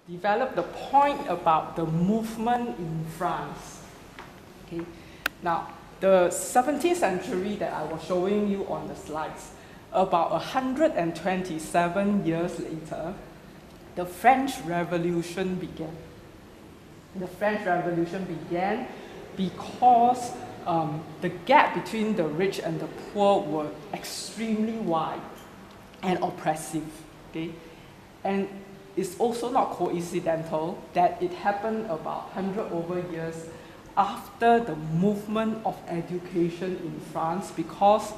develop the point about the movement in France. Okay. Now, the 17th century that I was showing you on the slides, about 127 years later, the French Revolution began. The French Revolution began because the gap between the rich and the poor were extremely wide and oppressive. Okay? And it's also not coincidental that it happened about 100 over years after the movement of education in France, because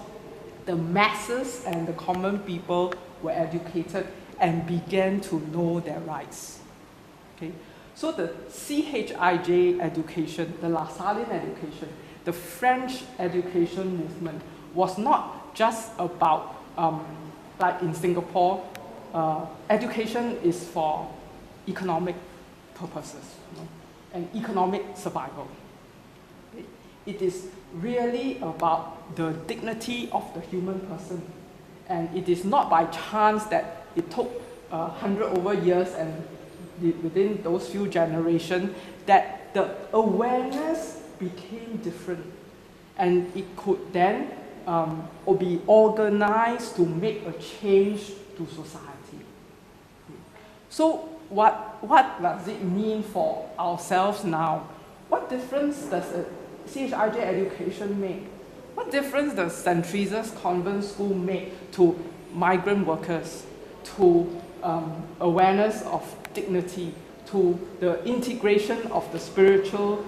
the masses and the common people were educated and began to know their rights. Okay? So the CHIJ education, the Lassallean education, the French education movement was not just about, like in Singapore, education is for economic purposes, and economic survival. It is really about the dignity of the human person. And it is not by chance that it took 100 over years and within those few generations that the awareness became different. And it could then be organized to make a change to society. So what does it mean for ourselves now? What difference does a CHIJ education make? What difference does St. Teresa's convent school make to migrant workers, to awareness of dignity, to the integration of the spiritual,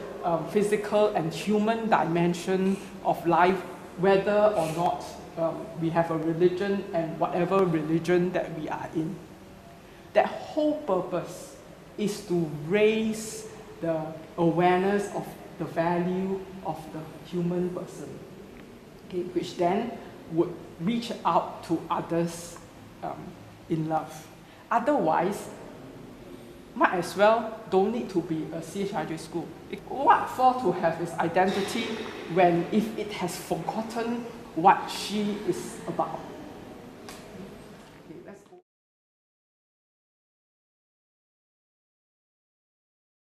physical, and human dimension of life, whether or not we have a religion and whatever religion that we are in? That whole purpose is to raise the awareness of the value of the human person, okay, which then would reach out to others in love. Otherwise, might as well don't need to be a CHIJ school. What for to have its identity when if it has forgotten what she is about?